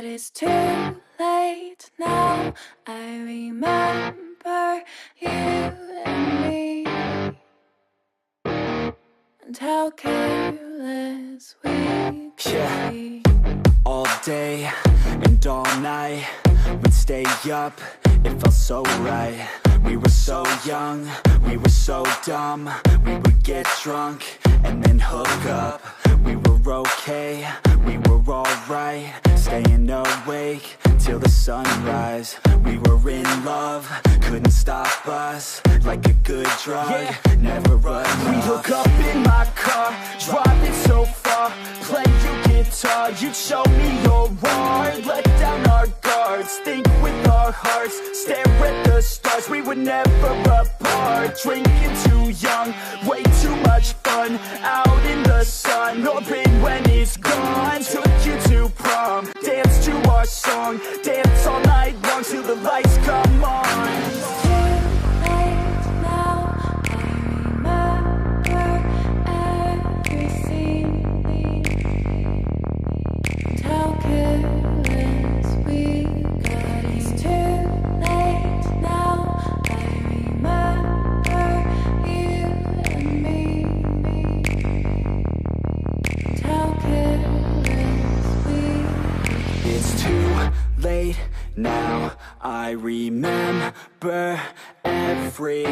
But it's too late now. I remember you and me, and how careless we could be. All day and all night, we'd stay up, it felt so right. We were so young, we were so dumb. We would get drunk and then hook up. We were okay, we were alright, staying awake till the sunrise. We were in love, couldn't stop us, like a good drug, never enough. We'd hook up in my car, driving so far, play your guitar, you'd show me your art, let down our guards, think with our hearts, stare at the stars. We were never apart, drinking too young, way too much fun, out in the sun, hoping when it's gone. Took you to prom, dance to our song, dance all night long till the lights come on. Late now, I remember everything,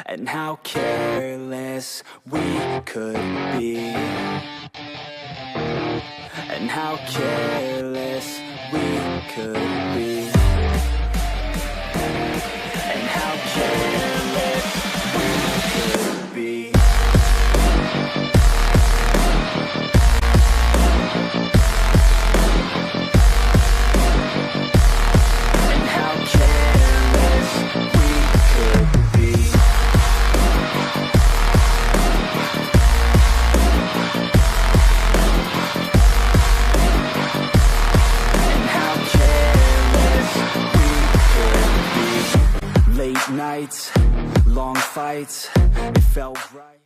and how careless we could be, and how careless we could be, and how careless we could be. Late nights, long fights, it felt right.